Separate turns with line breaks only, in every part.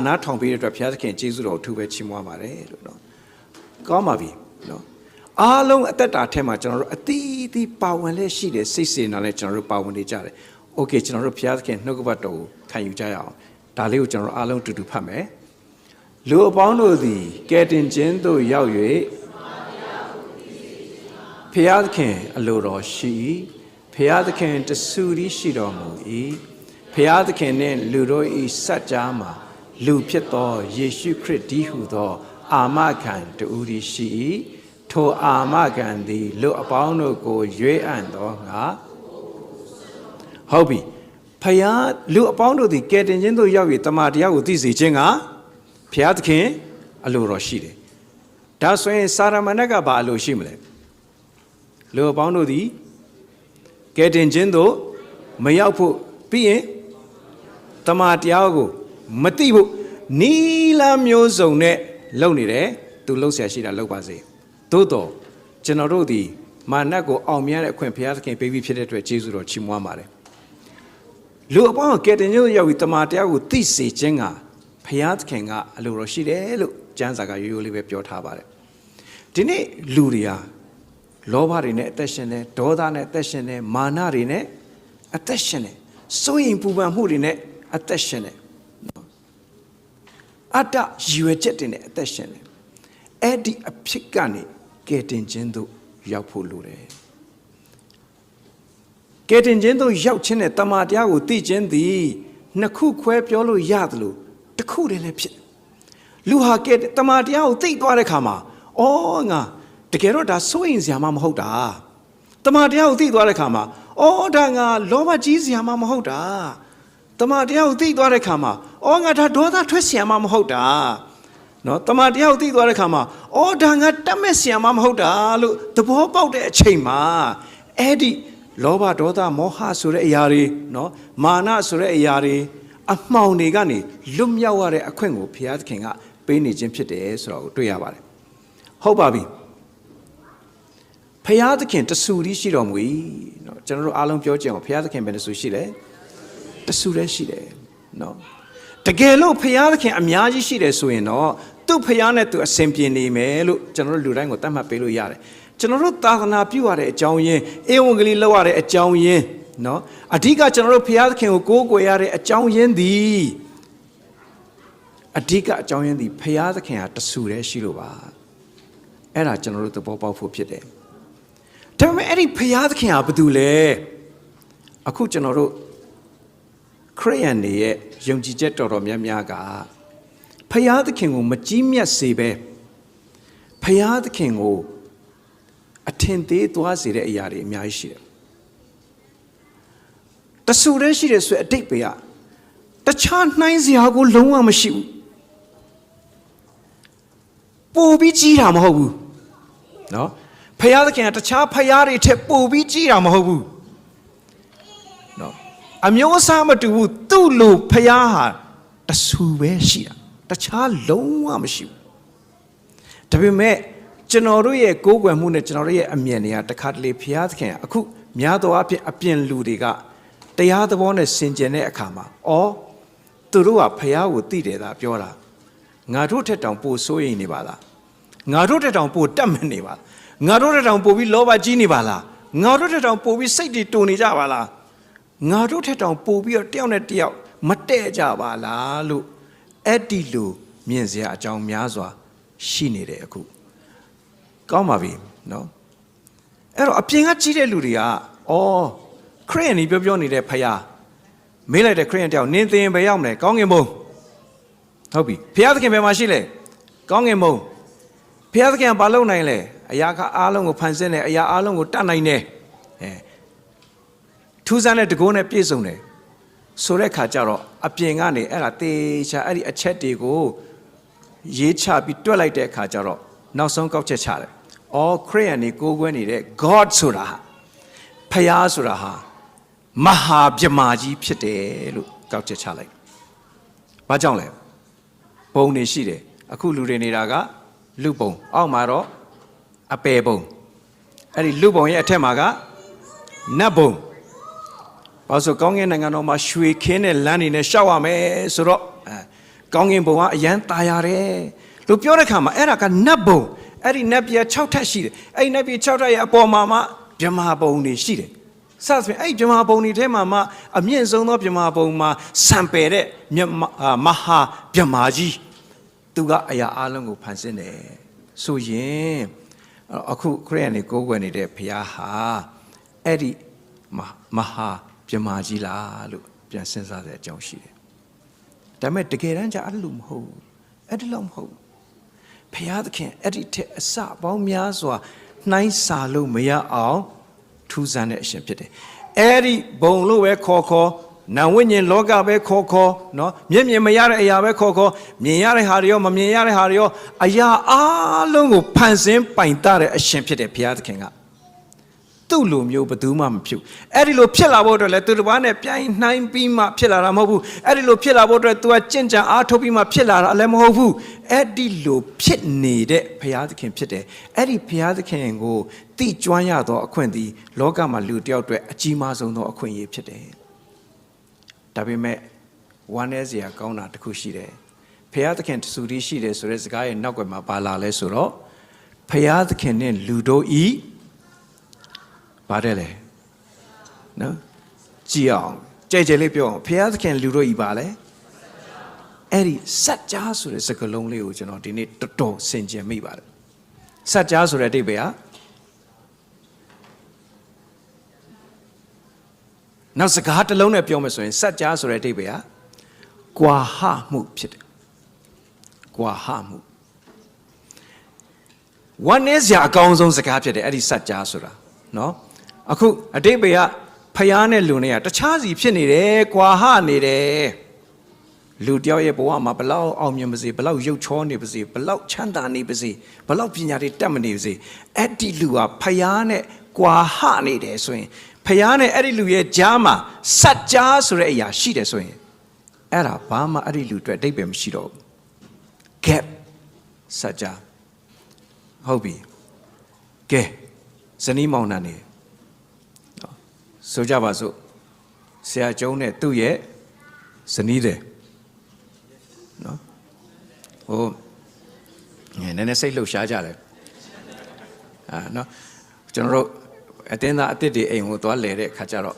နာထောင်ပေးတဲ့အတွက်ဘုရားသခင်ကျေးဇူးတော်အထူးပဲချီးမွမ်းပါတယ်လို့နော်ကောင်းပါပြီနော်အားလုံးအသက်တာထဲမှာကျွန်တော်တို့အသီးသီးပါဝင်လက်ရှိတဲ့စိတ်စေနာနဲ့ကျွန်တော်တို့ပါဝင်နေကြတယ်โอเคကျွန်တော်တို့ဘုရားသခင်နှုတ်ကပတ်တော်ကိုခံယူကြရအောင်ဒါလေးကိုကျွန်တော်တို့အားလုံးတူတူဖတ်မယ်လူအပေါင်းတို့သည်ကယ်တင်ခြင်းသို့ရောက်၍ဘုရားသခင်အလိုတော်ရှိဘုရားသခင်တဆူရီရှိတော်မူ၏ဘုရားသခင်နှင့်လူတို့၏စัจ जा မှာလူဖြစ်သောယေရှုခရစ်တည်းဟူသောအာမခံတူရီရှိ၏ထိုအာမခံသည်လူအပေါင်းတို့ကိုရွေးအံ့သောငါဟုတ်ပြီဖယားလူအပေါင်းတို့သည်ကယ်တင်ခြင်းသို့ရောက်၍တမန်တရားကိုသိစေခြင်းကဘုရားသခင်အလိုတော်ရှိတယ်ဒါဆိုရင်စာရမဏေကဘာအလိုရှိမလဲလူအပေါင်းတို့သည်ကယ်တင်ခြင်းသို့မရောက်ဖို့ပြီးရင်တမန်တရားကိုမသိဖို့နီလာမျိုးစုံနဲ့လုပ်နေတယ်သူလှုပ်ရှားရှိတာလုပ်ပါစေသို့တော့ကျွန်တော်တို့ဒီမာနကိုအောင်မြင်တဲ့အခွင့်ဘုရားသခင်ပေးပြီးဖြစ်တဲ့အတွက်ကျေးဇူးတော်ချီးမွမ်းပါတယ်လူအပေါင်းကယ်တင်ခြင်းရောက်ပြီးတမန်တရားကိုသိစေခြင်းကဘုရားသခင်ကအလိုတော်ရှိတယ်လို့ကျမ်းစာကရိုးရိုးလေးပဲပြောထားပါတယ်ဒီနေ့လူတွေဟာလောဘတွေနဲ့အသက်ရှင်တယ်ဒေါသနဲ့အသက်ရှင်တယ်မာနတွေနဲ့အသက်ရှင်တယ်စိုးရိမ်ပူပန်မှုတွေနဲ့အသက်ရှင်တယ်အတ္တရည်ရွယ်ချက်တွေနဲ့အသက်ရှင်တယ်အဲ့ဒီအဖြစ်ကနေကယ်တင်ခြင်းသို့ရောက်ဖို့လိုတယ်ကယ်တင်ခြင်းသို့ရောက်ခြင်းနဲ့တမန်တရားကိုသိခြင်းသည်နှစ်ခုခွဲပြောလို့ရတယ်လို့တစ်ခုတည်းလည်းဖြစ်လူဟာကဲတမန်တရားကိုသိသွားတဲ့ခါမှာအော်ငါတကယ်တော့ဒါစိုးရင်စရာမှမဟုတ်တာတမန်တရားကိုသိသွားတဲ့ခါမှာအော်ဒါငါလောဘကြီးစရာမှမဟုတ်တာတမန်တရားကိုသိသွားတဲ့ခါမှာအော်ငါဒါဒေါသထွက်စရာမှမဟုတ်တာနော်တမန်တရားကိုသိသွားတဲ့ခါမှာအော်ဒါငါတတ်မဲ့စရာမှမဟုတ်တာလို့သဘောပေါက်တဲ့အချိန်မှာအဲ့ဒီလောဘဒေါသမောဟဆိုတဲ့အရာတွေနော်မာနဆိုတဲ့အရာတွေအမှောင်တွေကနေလွတ်မြောက်ရတဲ့အခွင့်ကိုဘုရားသခင်ကပေးနေခြင်းဖြစ်တယ်ဆိုတော့တွေ့ရပါတယ်ဟုတ်ပါပြီဘုရားသခင်တဆူတည်းရှိတော်မူ၏နော်ကျွန်တော်တို့အားလုံးပြောကြအောင်ဘုရားသခင်ဘယ်တဆူရှိလဲတဆူတည်းရှိတယ်နော်တကယ်လို့ဘုရားသခင်အများကြီးရှိတယ်ဆိုရင်တော့သူ့ဘုရားနဲ့သူအစဉ်ပြေနေမယ်လို့ကျွန်တော်တို့လူတိုင်းကိုသတ်မှတ်ပေးလို့ရတယ်ကျွန်တော်တို့သာသနာပြုရတဲ့အကြောင်းရင်းဧဝံဂေလိလောက်ရတဲ့အကြောင်းရင်းနော်အဓိကကျွန်တော်တို့ဘုရားသခင်ကိုကိုးကွယ်ရတဲ့အကြောင်းရင်းသည်အဓိကအကြောင်းရင်းသည်ဘုရားသခင်ဟာတဆူတည်းရှိလို့ပါအဲ့ဒါကျွန်တော်တို့သဘောပေါက်ဖို့ဖြစ်တယ်ဒါပေမဲ့အဲ့ဒီဘုရားသခင်ဟာဘာတူလဲအခုကျွန်တော်တို့ခရစ်ယာန်တွေရဲ့ယုံကြည်ချက်တော်တော်များများကဘုရားသခင်ကိုမကြီးမြတ်စေပဲဘုရားသခင်ကိုအထင်သေးသွားစေတဲ့အရာတွေအများကြီးရှိတယ်တဆူတည်းရှိတယ်ဆိုအတိတ်ပဲတခြားနှိုင်းစရာကိုလုံးဝမရှိဘူးပိုပြီးကြီးတာမဟုတ်ဘူးနော်ဘုရားသခင်ကတခြားဘုရားတွေထက်ပိုပြီးကြီးတာမဟုတ်ဘူးနော်အမျိုးအစားမတူဘူးသူ့လိုဘုရားဟာတဆူပဲရှိတာတခြားလုံးဝမရှိဘူးဒါပေမဲ့ကျွန်တော်တို့ရဲ့ကိုးကွယ်မှုနဲ့ကျွန်တော်တို့ရဲ့အမြင်တွေကတခါတလေဘုရားသခင်အခုများသောအားဖြင့်အပြင်လူတွေကတရားသဘောနဲ့ဆင်ခြင်တဲ့အခါမှာသူတို့ကဘုရားကိုသိတယ်သာပြောတာငါတို့ထက်တောင်ပိုစိုးရိမ်နေပါလားငါတို့ထက်တောင်ပိုတတ်မနေပါငါတို့ထက်တောင်ပိုပြီးလောဘကြီးနေပါလားငါတို့ထက်တောင်ပိုပြီးစိတ်တွေတုန်နေကြပါလားငါတို့ထက်တောင်ပိုပြီးတော့တယောက်နဲ့တယောက်မတည့်ကြပါလားလို့အဲ့ဒီလိုမြင်စရာအကြောင်းများစွာရှိနေတယ်အခုကောင်းပါပြီနော်အဲ့တော့အပြင်ကကြီးတဲ့လူတွေကခရစ်ယာန်ကြီးပြောနေတဲ့ဖယားမေးလိုက်တဲ့ခရစ်ယာန်တယောက်နင်းသင်ဘယ်ရောက်မလဲကောင်းငင်ဘုံဟုတ်ပြီဖယားသခင်ဘယ်မှာရှိလဲကောင်းငင်ဘုံဖယားသခင်ဘာလုပ်နိုင်လဲအရာအားလုံးကိုဖန်ဆင်းတယ်အရာအားလုံးကိုတတ်နိုင်တယ်ထူးဆန်းတဲ့တကုန်းနဲ့ပြည့်စုံတယ်ဆိုတဲ့ခါကျတော့အပြင်ကနေအဲ့ဒါတေချာအဲ့ဒီအချက်တွေကိုရေးချပြီးတွက်လိုက်တဲ့အခါကျတော့နောက်ဆုံးကောက်ချက်ချတယ်ခရစ်ယာန်ကိုကိုးကွယ်နေတဲ့ God ဆိုတာဖယားဆိုတာဟာမဟာဗြဟ္မာကြီးဖြစ်တယ်လို့ကောက်ချက်ချလိုက်။ဘာကြောင့်လဲ။ဘုံတွေရှိတယ်။အခုလူတွေနေတာကလူဘုံအောက်မှာတော့အပယ်ဘုံအဲ့ဒီလူဘုံရဲ့အထက်မှာကနတ်ဘုံဘာလို့ကောင်းကင်နိုင်ငံတော်မှာရွှေခင်းတဲ့လမ်းတွေနဲ့ရှောက်ရမယ်ဆိုတော့ ကောင်းကင်ဘုံကအယံตายရတယ်လို့ပြောတဲ့ခါမှာအဲ့ဒါကနတ်ဘုံအဲ့ဒီနတ်ပြည်6ထပ်ရှိတယ်အဲ့ဒီနတ်ပြည်6ထပ်ရဲ့အပေါ်မှာမှဗြဟ္မာဘုံတွေရှိတယ်စသဖြင့်အဲ့ဒီဗြဟ္မာဘုံတွေထဲမှာမှအမြင့်ဆုံးသောဗြဟ္မာဘုံမှာစံပယ်တဲ့မဟာဗြဟ္မာကြီးသူကအရာအလုံးကိုဖန်ဆင်းတယ်ဆိုရင်အခုခရစ်ယာန်တွေကိုးကွယ်နေတဲ့ဘုရားဟာအဲ့ဒီမဟာဗြဟ္မာကြီးလားလို့ပြန်စဉ်းစားတဲ့အကြောင်းရှိတယ်ဒါပေမဲ့တကယ်တမ်းကျအဲ့လိုမဟုတ်ဘူးအဲ့ဒီလောက်မဟုတ်ဘူးဘုရားသခင်အဲ့ဒီထက်အစပေါင်းများစွာနှိုင်းစာလို့မရအောင်ထူးဆန်းတဲ့အရှင်ဖြစ်တယ်အဲ့ဒီဘုံလို့ပဲခေါ်နာဝိညာဉ်လောကပဲခေါ်နော်မြင်မရတဲ့အရာပဲခေါ်မြင်ရတဲ့ဟာတွေရောမမြင်ရတဲ့ဟာတွေရောအရာအလုံးကိုဖန်ဆင်းပိုင်တတ်တဲ့အရှင်ဖြစ်တယ်ဘုရားသခင်ကသူ့လိုမျိုးဘယ်သူမှမဖြစ်အဲ့ဒီလိုဖြစ်လာဖို့အတွက်လည်းသူတစ်ပါးနဲ့ပြိုင်နှိုင်းပြီးမှဖြစ်လာတာမဟုတ်ဘူးအဲ့ဒီလိုဖြစ်လာဖို့အတွက်သူကကြင်ကြံအားထုတ်ပြီးမှဖြစ်လာတာလည်းမဟုတ်ဘူးအဲ့ဒီလိုဖြစ်နေတဲ့ဘုရားသခင်ဖြစ်တယ်အဲ့ဒီဘုရားသခင်ကိုသိကျွမ်းရသောအခွင့်အရေးလောကမှာလူတယောက်အတွက်အကြီးမားဆုံးသောအခွင့်အရေးဖြစ်တယ်ဒါပေမဲ့ဝမ်းနည်းစရာကောင်းတာတစ်ခုရှိတယ်ဘုရားသခင်တဆူတည်းရှိတယ်ဆိုတဲ့စကားရဲ့နောက်ွယ်မှာပါလာလဲဆိုတော့ဘုရားသခင်နဲ့လူတို့ဤပါတယ်လေနော်ကြည်အောင်ကြဲလေးပြောအောင်ဘုရားသခင်လူတို့ဤပါလေအဲ့ဒီစัจ जा ဆိုတဲ့စကားလုံးလေးကိုကျွန်တော်ဒီနေ့တော်တော်ဆင်ခြင်မိပါတယ်စัจ जा ဆိုတဲ့အဓိပ္ပာယ်ကနောက်စကားတစ်လုံးနဲ့ပြောမယ်ဆိုရင်စัจ जा ဆိုတဲ့အဓိပ္ပာယ်ကကွာဟမှုဖြစ်တယ်ကွာဟမှုဝမ်းနည်းစရာအကောင်းဆုံးစကားဖြစ်တယ်အဲ့ဒီစัจ जा ဆိုတာနော်အခုအဓိပ္ပာယ်ကဖျားနဲ့လူနဲ့ကတခြားစီဖြစ်နေတယ်ကွာဟနေတယ်လူတယောက်ရဲ့ဘဝမှာဘလောက်အောင်မြင်ပါစေဘလောက်ရုပ်ချောနေပါစေဘလောက်ချမ်းသာနေပါစေဘလောက်ပညာတွေတတ်မနေပါစေအဲ့ဒီလူကဖျားနဲ့ကွာဟနေတယ်ဆိုရင်ဖျားနဲ့အဲ့ဒီလူရဲ့ကြားမှာစัจ जा ဆိုတဲ့အရာရှိတယ်ဆိုရင်အဲ့ဒါဘာမှအဲ့ဒီလူအတွက်အဓိပ္ပာယ်မရှိတော့ဘူး gap စัจ जा ဟုတ်ပြီကဲဇနီးမောင်နှံနေဆိုကြပါစို့ဆရာကျုံးနဲ့သူ့ရဲ့ဇနီးတယ်နော်ဟိုနည်းနည်းစိတ်လှုပ်ရှားကြတယ်နော်ကျွန်တော်တို့အတင်းသားအစ်စ်တွေအိမ်ကိုသွားလဲတဲ့ခါကျတော့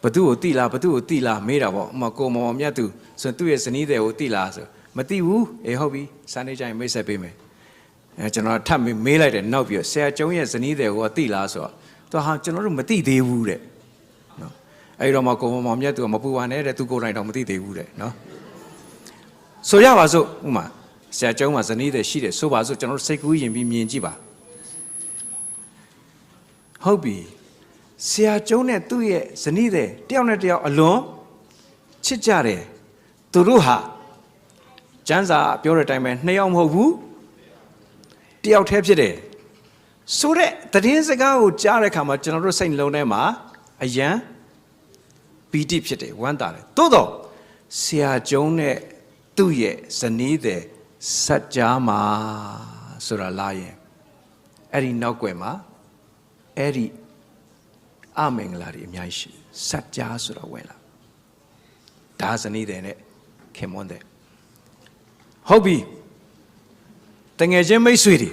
ဘသူ့ကိုတိလားမေးတာပေါ့ဥမာကိုမောင်မြတ်သူဆိုသူ့ရဲ့ဇနီးတယ်ကိုတိလားဆိုမတိဘူးအေးဟုတ်ပြီစာနေကြရင်မိတ်ဆက်ပေးမယ်ကျွန်တော်ထပ်မေးလိုက်တယ်နောက်ပြီးဆရာကျုံးရဲ့ဇနီးတယ်ကိုတိလားဆိုတော့သူဟာကျွန်တော်တို့မသိသေးဘူးတဲ့နော်အဲ့တော့မှကိုမောင်မြတ်သူကမပူပါနဲ့တဲ့သူကိုယ်တိုင်တော့မသိသေးဘူးတဲ့နော်ဆိုရပါစို့ဥမာဆရာကျုံးမှာဇနီးတယ်ရှိတယ်ဆိုပါစို့ကျွန်တော်တို့စိတ်ကူးရင်ပြီးမြင်ကြည့်ပါဟုတ်ပြီဆရာကျုံးနဲ့သူ့ရဲ့ဇနီးတယ်တယောက်နဲ့တယောက်အလွန်ချစ်ကြတယ်သူတို့ဟာကျမ်းစာပြောတဲ့အတိုင်းပဲနှစ်ယောက်မဟုတ်ဘူးတယောက်တည်းဖြစ်တယ်ဆိုတဲ့သတင်းစကားကိုကြားတဲ့အခါမှာကျွန်တော်တို့စိတ်နှလုံးထဲမှာအယံပီတိဖြစ်တယ်ဝမ်းသာတယ်သို့တော့ဆရာကျုံးနဲ့သူ့ရဲ့ဇနီးတဲ့စัจ जा မှာဆိုတာလာရင်အဲ့ဒီနောက်ွယ်မှာအဲ့ဒီအမင်္ဂလာတွေအများကြီးရှိစัจ जा ဆိုတာဝင်လာဒါဇနီးတဲ့နဲ့ခင်မွန်းတဲ့ဟုတ်ပြီတငယ်ချင်းမိတ်ဆွေတွေ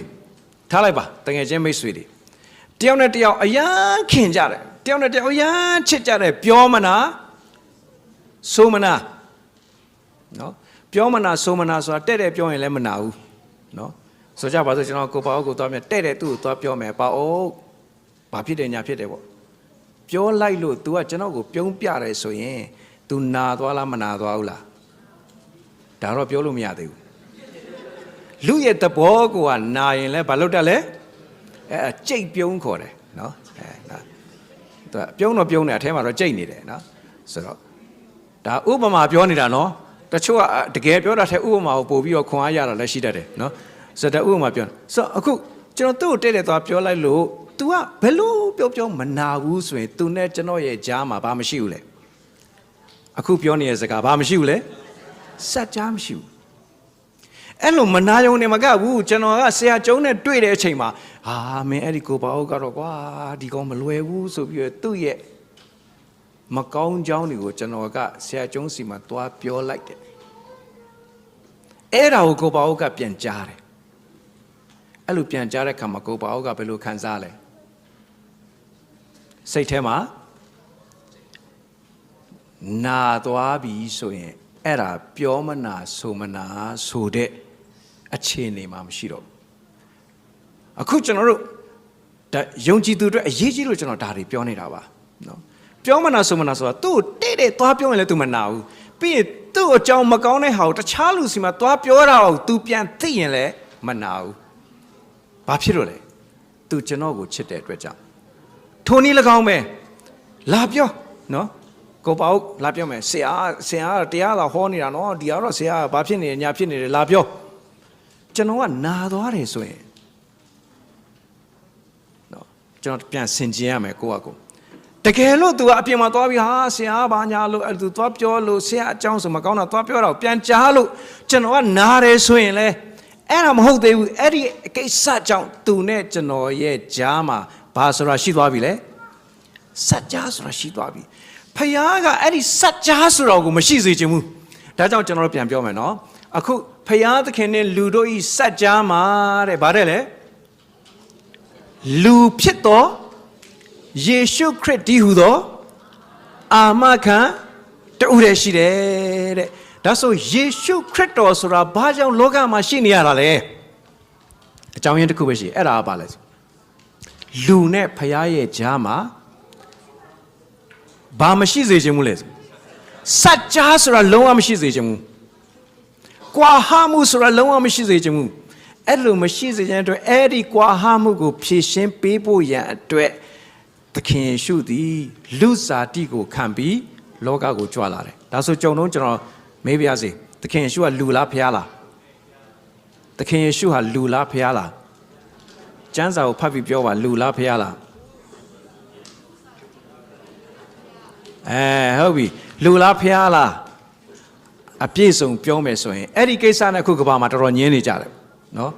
ထားလိုက်ပါတငယ်ချင်းမိတ်ဆွေတွေတယောက်နဲ့တယောက်အယမ်းခင်ကြတယ်တယောက်နဲ့တယောက်အယမ်းချစ်ကြတယ်ပြောမနာဆိုမနာနော်ပြောမနာဆိုမနာဆိုတာတဲ့ပြောရင်လည်းမနာဘူးနော်ဆိုကြပါစို့ကျွန်တော်ကိုပါအုပ်ကိုသွားမြတဲ့သူ့ကိုသွားပြောမယ်ပါအုပ်ဘာဖြစ်တယ်ညာဖြစ်တယ်ပေါ့ပြောလိုက်လို့ तू ကကျွန်တော်ကိုပြုံးပြတယ်ဆိုရင် तू နာသွားလားမနာသွားဘူးလားဒါတော့ပြောလို့မရသေးဘူးလူရဲ့သဘောကိုကနာရင်လည်းဘာလုပ်တတ်လဲကြိတ်ပြုံးခေါ်တယ်နော်သူကပြုံးတော့ပြုံးတယ်အထဲမှာတော့ကြိတ်နေတယ်နော်ဆိုတော့ဒါဥပမာပြောနေတာနော်တချို့ကတကယ်ပြောတာထဲဥပမာကိုပို့ပြီးတော့ခွန်အားရတာလည်းရှိတတ်တယ်နော်ဆိုတော့ဥပမာပြောဆိုတော့အခုကျွန်တော်သူ့ကိုတဲ့သွားပြောလိုက်လို့ तू ကဘယ်လို့ပြောမနာဘူးဆိုရင် तू နဲ့ကျွန်တော်ရဲ့ကြားမှာဘာမရှိဘူးလဲအခုပြောနေတဲ့စကားဘာမရှိဘူးလဲစัจ जा မရှိဘူးအဲ့လိုမနာယုံနေမကဘူးကျွန်တော်ကဆရာကျုံးနဲ့တွေ့တဲ့အချိန်မှာဟာမင်းအဲ့ဒီကိုပါအုပ်ကတော့ကွာဒီကောင်မလွယ်ဘူးဆိုပြီးတော့သူ့ရဲ့မကောင်းကြောင်းတွေကိုကျွန်တော်ကဆရာကျုံးစီမှာတွားပြောလိုက်တယ် အဲ့ဒါကိုကိုပါဦးကပြန်ကြားတယ်အဲ့လိုပြန်ကြားတဲ့အခါမှာကိုပါဦးကဘယ်လိုခံစားလဲစိတ်ထဲမှာနာသွားပြီဆိုရင်အဲ့ဒါပြောမနာဆိုမနာဆိုတဲ့အခြေအနေမှာမရှိတော့အခုကျွန်တော်တို့ယုံကြည်သူတွေအရေးကြီးလို့ကျွန်တော်ဒါတွေပြောနေတာပါနော်ပြောမနာဆိုမနာဆိုတာသူ့တဲ့သွားပြောရင်လည်း तू မနာဘူးပြီးရင်သူ့အကြောင်းမကောင်းတဲ့ဟာကိုတခြားလူစီမှာသွားပြောတာကို तू ပြန်သိရင်လည်းမနာဘူးဘာဖြစ်လို့လဲ तू ကျွန်တော်ကိုချစ်တဲ့အတွက်ကြောင့်ထိုနည်း၎င်းပဲလာပြောနော်ကိုပေါ့လာပြောမယ်ဆရာတရားသာဟောနေတာနော်ဒီကတော့ဆရာဘာဖြစ်နေညာဖြစ်နေတယ်လာပြောကျွန်တော်ကနာသွားတယ်ဆိုရင်နော်ကျွန်တော်ပြန်ဆင်ခြင်ရမယ်ကိုယ့်အကိုတကယ်လို့ तू အပြင်မှာသွားပြီးဟာဆရာဘာညာလို့အဲ့ तू သွားပြောလို့ဆရာအကြောင်းဆိုမကောင်းတာသွားပြောတာကိုပြန်ကြားလို့ကျွန်တော်ကနားတယ်ဆိုရင်လေအဲ့ဒါမဟုတ်သေးဘူးအဲ့ဒီကိစ္စကြောင့် तू နဲ့ကျွန်တော်ရဲ့ကြားမှာဘာဆိုတာရှိသွားပြီလေစัจ जा ဆိုတာရှိသွားပြီဖယားကအဲ့ဒီစัจ जा ဆိုတော့ကိုမရှိစေချင်ဘူးဒါကြောင့်ကျွန်တော်ပြန်ပြောမယ်နော်အခုဖယားသခင်နဲ့လူတို့ဤစัจ जा မှာတဲ့ဗါတဲ့လေလူဖြစ်တော်ယေရှုခရစ်ဒီဟူသောအာမခံတူတယ်ရှိတယ်တဲ့ဒါဆိုယေရှုခရစ်တော်ဆိုတာဘာကြောင့်လောကမှာရှိနေရတာလဲအကြောင်းရင်းတစ်ခုပဲရှိအဲ့ဒါကဘာလဲလူနဲ့ဖယားရဲ့ကြားမှာဘာမရှိစေချင်ဘူးလဲစัจ जा ဆိုတာလုံးဝမရှိစေချင်ဘူးကွာဟမှုဆိုတာလုံးဝမရှိစေချင်ဘူးအဲ့လိုမရှိစေချင်တဲ့အတွက်အဲ့ဒီကွာဟမှုကိုဖြည့်ရှင်းပေးဖို့ရန်အတွက်သခင်ယေရှုသည်လူစားတိကိုခံပြီးလောကကိုကြွလာတယ်ဒါဆိုကြုံတော့ကျွန်တော်မေးပြစေသခင်ယေရှုကလူလားဖယားလားသခင်ယေရှုဟာလူလားဖယားလားကျမ်းစာကိုဖတ်ပြီးပြောပါလူလားဖယားလားဟုတ်ပြီလူလားဖျားလားအပြည့်စုံပြောမယ်ဆိုရင်အဲ့ဒီကိစ္စနဲ့အခုကဘာမှာတော်တော်ညင်းနေကြတယ်နော်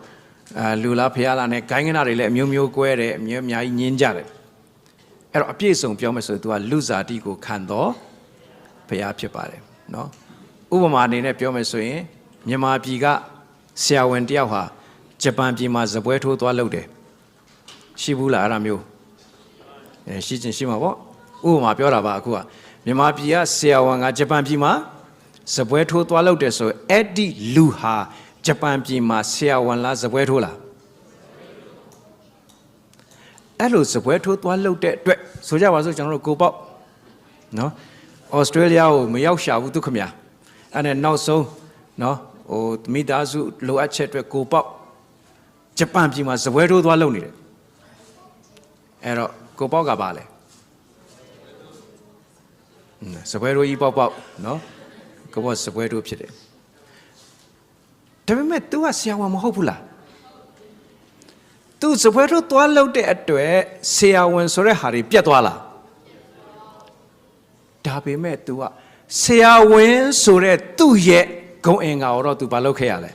လူလားဖျားလားနဲ့ဂိုင်းကနာတွေလည်းအမျိုးမျိုးကွဲတယ်အများကြီးညင်းကြတယ်အဲ့တော့အပြည့်စုံပြောမယ်ဆိုရင် तू ကလူစားတိကိုခံတော့ဖျားဖြစ်ပါတယ်နော်ဥပမာအနေနဲ့ပြောမယ်ဆိုရင်မြန်မာပြည်ကဆရာဝန်တယောက်ဟာဂျပန်ပြည်မှာဇပွဲထိုးသွားလုပ်တယ်ရှိဘူးလားအဲ့ဒါမျိုးရှိချင်းရှိမှာပေါ့ဥပမာပြောတာပါအခုကမြန်မာပြည်ကဆရာဝန်ကဂျပန်ပြည်မှာဇပွဲထိုးသွားလုပ်တယ်ဆိုအဲ့ဒီလူဟာဂျပန်ပြည်မှာဆရာဝန်လားဇပွဲထိုးလားအဲ့လိုဇပွဲထိုးသွားလုပ်တဲ့အတွက်ဆိုကြပါစို့ကျွန်တော်တို့ကိုပေါ့နော်ဩစတြေးလျကိုမရောက်ရှာဘူးသူခင်ဗျာအဲ့နဲ့နောက်ဆုံးနော်ဟိုမိသားစုလိုအပ်ချက်အတွက်ကိုပေါ့ဂျပန်ပြည်မှာဇပွဲထိုးသွားလုပ်နေတယ်အဲ့တော့ကိုပေါ့ကပါလဲစပွဲတို့ကြီးပေါက်နော်ကဘောစပွဲတို့ဖြစ်တယ်ဒါပေမဲ့ तू ကဆရာဝန်မဟုတ်ဘူးလား तू စပွဲတို့သွားလို့တဲ့အတွက်ဆရာဝန်ဆိုတဲ့ဟာတွေပြတ်သွားလားဒါပေမဲ့ तू ကဆရာဝန်ဆိုတဲ့သူ့ရဲ့ဂုဏ်အင်္ဂါကိုတော့ तू ဘာလုပ်ခဲ့ရလဲ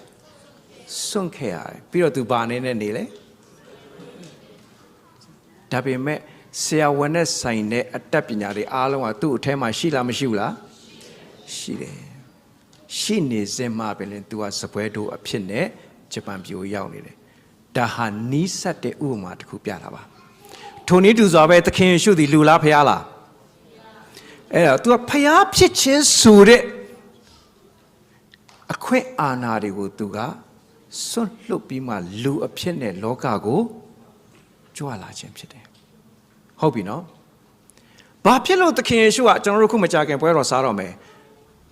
စွန့်ခဲ့ရတယ်ပြီးတော့ तू ဘာအနေနဲ့နေလဲဒါပေမဲ့ဆရာဝန်နဲ့ဆိုင်တဲ့အတတ်ပညာတွေအားလုံးကသူ့အထဲမှာရှိလားမရှိဘူးလားရှိတယ်ရှိနေစမှပဲလေ तू ကစပွဲတို့အဖြစ်နဲ့ဂျပန်ပြည်ကိုရောက်နေတယ်ဒါဟာနီးစပ်တဲ့ဥပမာတစ်ခုပြတာပါထိုနည်းတူစွာပဲသခင်ယေရှုသည်လူလားဖျားလားအဲ့တော့ तू ကဖျားဖြစ်ခြင်းဆိုတဲ့အခွင့်အာဏာတွေကို तू ကစွန့်လွတ်ပြီးမှလူအဖြစ်နဲ့လောကကိုကြွလာခြင်းဖြစ်တယ်ဟုတ်ပြီနော်ဘာဖြစ်လို့သခင်ယေရှုကကျွန်တော်တို့ခုမကြခင်ပွဲတော်စားတော့မယ်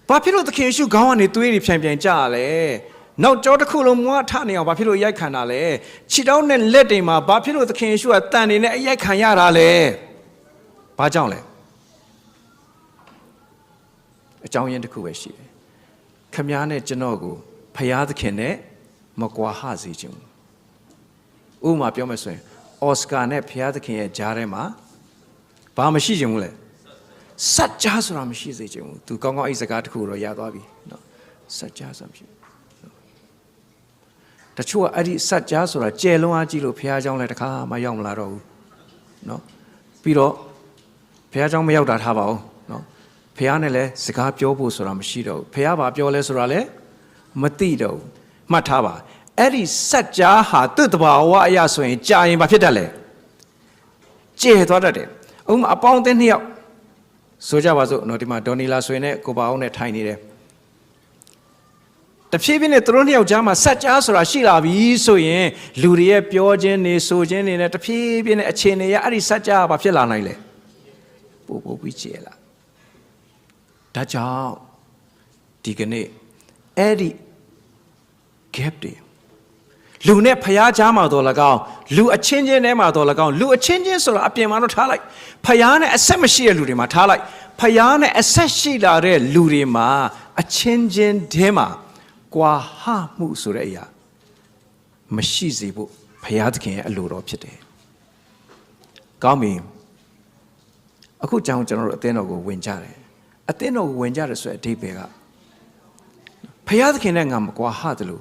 ဘာဖြစ်လို့သခင်ယေရှုခေါင်းကနေသွေးတွေပြန်ကြရလဲနောက်ကြောတစ်ခုလုံးမွားထနေအောင်ဘာဖြစ်လို့ရိုက်ခံတာလဲခြေထောက်နဲ့လက်တွေမှာဘာဖြစ်လို့သခင်ယေရှုကတန်နေနဲ့အရိုက်ခံရတာလဲဘာကြောင့်လဲအကြောင်းရင်းတစ်ခုပဲရှိတယ်ခမည်းနဲ့ကျွန်တော်ကိုဖယားသခင်နဲ့မကွာဟစေခြင်းဥပမာပြောမယ်ဆိုရင်အော်စကာနဲ့ဖျားသခင်ရဲ့ဂျားထဲမှာဘာမရှိချင်ဘူးလဲစัจ जा ဆိုတာမရှိစေချင်ဘူးသူကောင်းကောင်းအဲ့စကားတစ်ခုတော့ရသွားပြီနော်စัจ जा ဆိုတာမရှိတချို့ကအဲ့ဒီစัจ जा ဆိုတာကျယ်လွန်အားကြီးလို့ဖျားเจ้าလည်းတခါမှရောက်မလာတော့ဘူးနော်ပြီးတော့ဖျားเจ้าမရောက်တာထားပါဦးနော်ဖျားနဲ့လည်းစကားပြောဖို့ဆိုတာမရှိတော့ဘူးဖျားဘာပြောလဲဆိုတာလည်းမသိတော့ဘူး မှတ်ထားပါအဲ့ဒီစัจ जा ဟာသူ့တဘာဝအရာဆိုရင်ကြာရင်ဘာဖြစ်တတ်လဲကျဲသွားတတ်တယ်ဥပမာအပေါင်းအသင်းနှစ်ယောက်ဆိုကြပါစို့နော်ဒီမှာဒေါ်နီလာဆွေနဲ့ကိုပါအောင်နဲ့ထိုင်နေတယ်တဖြည်းဖြည်းနဲ့သူတို့နှစ်ယောက်ကြားမှာစัจ जा ဆိုတာရှိလာပြီဆိုရင်လူတွေရဲ့ပြောခြင်းနေဆိုခြင်းနေနဲ့တဖြည်းဖြည်းနဲ့အခြေအနေရအဲ့ဒီစัจ जा ဘာဖြစ်လာနိုင်လဲပို့ပြီးကျဲလာဒါကြောင့်ဒီကနေ့အဲ့ဒီ gap တွေလူနဲ့ဖျားကြားမှာတော့၎င်းလူအချင်းချင်းထဲမှာတော့၎င်းလူအချင်းချင်းဆိုတာအပြင်မှာတော့ထားလိုက်ဖျားနဲ့အဆက်မရှိတဲ့လူတွေမှာထားလိုက်ဖျားနဲ့အဆက်ရှိလာတဲ့လူတွေမှာအချင်းချင်းထဲမှာကွာဟမှုဆိုတဲ့အရာမရှိစေဖို့ဖျားသခင်ရဲ့အလိုတော်ဖြစ်တယ်။ကောင်းပြီအခုကြောင့်ကျွန်တော်တို့အသင်းတော်ကိုဝင်ကြတယ်အသင်းတော်ကိုဝင်ကြတယ်ဆိုတဲ့အဓိပ္ပာယ်ကဖျားသခင်နဲ့ငါမကွာဟသလို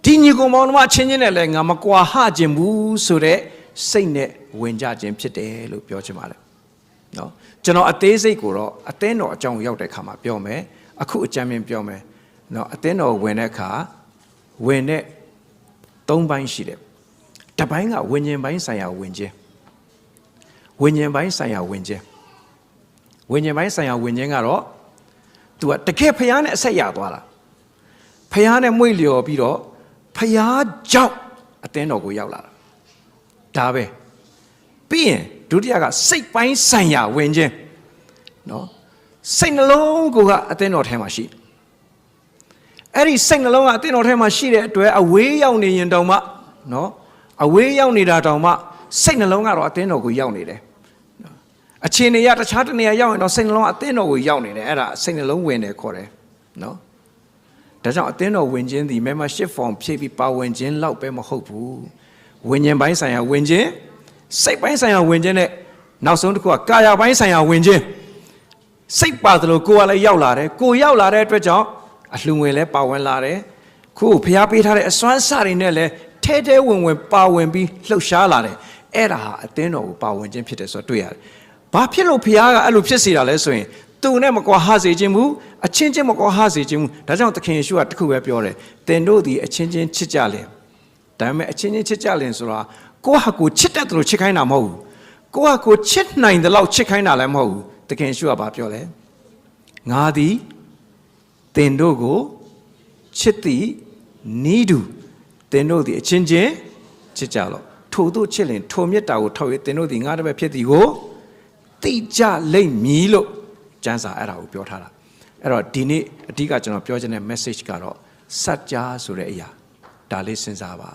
ဒီညီကောင်မောင်နှမအချင်းချင်းနဲ့လည်းငါမကွာဟခြင်းဘူးဆိုတဲ့စိတ်နဲ့ဝင်ကြခြင်းဖြစ်တယ်လို့ပြောချင်ပါတယ်နော်ကျွန်တော်အသေးစိတ်ကိုတော့အသင်းတော်အကြောင်းရောက်တဲ့ခါမှာပြောမယ်အခုအကြမ်းမြင်ပြောမယ်နော်အသင်းတော်ဝင်တဲ့အခါဝင်တဲ့၃ပိုင်းရှိတယ်တစ်ပိုင်းကဝိညာဉ်ပိုင်းဆိုင်ရာဝင်ခြင်းဝိညာဉ်ပိုင်းဆိုင်ရာဝင်ခြင်းဝိညာဉ်ပိုင်းဆိုင်ရာဝင်ခြင်းကတော့သူကတကယ်ဖျားနဲ့အဆက်ရသွားတာဖျားနဲ့မွေ့လျော်ပြီးတော့ဖျားကြောင့်အသင်းတော်ကိုရောက်လာတာဒါပဲပြီးရင်ဒုတိယကစိတ်ပိုင်းဆိုင်ရာဝင်ခြင်းနော်စိတ်နှလုံးကိုကအသင်းတော်ထဲမှာရှိအဲ့ဒီစိတ်နှလုံးကအသင်းတော်ထဲမှာရှိတဲ့အတွက်အဝေးရောက်နေရင်တောင်မှနော်အဝေးရောက်နေတာတောင်မှစိတ်နှလုံးကတော့အသင်းတော်ကိုရောက်နေတယ်အခြေအနေရတခြားတနေရာရောက်ရင်တော့စိတ်နှလုံးအသင်းတော်ကိုရောက်နေတယ်အဲ့ဒါစိတ်နှလုံးဝင်တယ်ခေါ်တယ်နော်ဒါကြောင့်အသင်းတော်ဝင်ခြင်းဒီ membership form ဖြည့်ပြီးပါဝင်ခြင်းလောက်ပဲမဟုတ်ဘူးဝိညာဉ်ပိုင်းဆိုင်ရာဝင်ခြင်းစိတ်ပိုင်းဆိုင်ရာဝင်ခြင်းနဲ့နောက်ဆုံးတစ်ခုကကာယပိုင်းဆိုင်ရာဝင်ခြင်းစိတ်ပါတယ်လို့ကိုယ်ကလည်းရောက်လာတယ်ကိုယ်ရောက်လာတဲ့အတွက်ကြောင့်အလှငွေလည်းပါဝင်လာတယ်ခုဖျားပေးထားတဲ့အစွမ်းစတွေနဲ့လည်းထဲထဲဝင်ဝင်ပါဝင်ပြီးလှုပ်ရှားလာတယ်အဲ့ဒါဟာအသင်းတော်ကိုပါဝင်ခြင်းဖြစ်တယ်ဆိုတော့တွေ့ရတယ်ဘာဖြစ်လို့ဖျားကအဲ့လိုဖြစ်စေတာလဲဆိုရင်သူနဲ့မကွာဟစေခြင်းဘူးအချင်းချင်းမကွာဟစေခြင်းဘူးဒါကြောင့်သခင်ယေရှုကတခုပဲပြောတယ်သင်တို့ဒီအချင်းချင်းချစ်ကြလင်ဒါပေမဲ့အချင်းချင်းချစ်ကြလင်ဆိုတာကိုယ့်ဟာကိုချစ်တတ်တယ်လို့ချစ်ခိုင်းတာမဟုတ်ဘူးကိုယ့်ဟာကိုချစ်နိုင်တယ်လို့ချစ်ခိုင်းတာလည်းမဟုတ်ဘူးသခင်ယေရှုကဘာပြောလဲငါသည်သင်တို့ကိုချစ်သည်နီးတူသင်တို့သည်အချင်းချင်းချစ်ကြလော့ထို့သို့ချစ်လင်ထိုမေတ္တာကိုထောက်၍သင်တို့သည်ငါတပည့်ဖြစ်သည်ကိုသိကြလိမ့်မည်လို့ကျမ်းစာအဲ့ဒါကိုပြောထားတာအဲ့တော့ဒီနေ့အဓိကကျွန်တော်ပြောချင်တဲ့ message ကတော့စัจ जा ဆိုတဲ့အရာဒါလေးစဉ်းစားပါ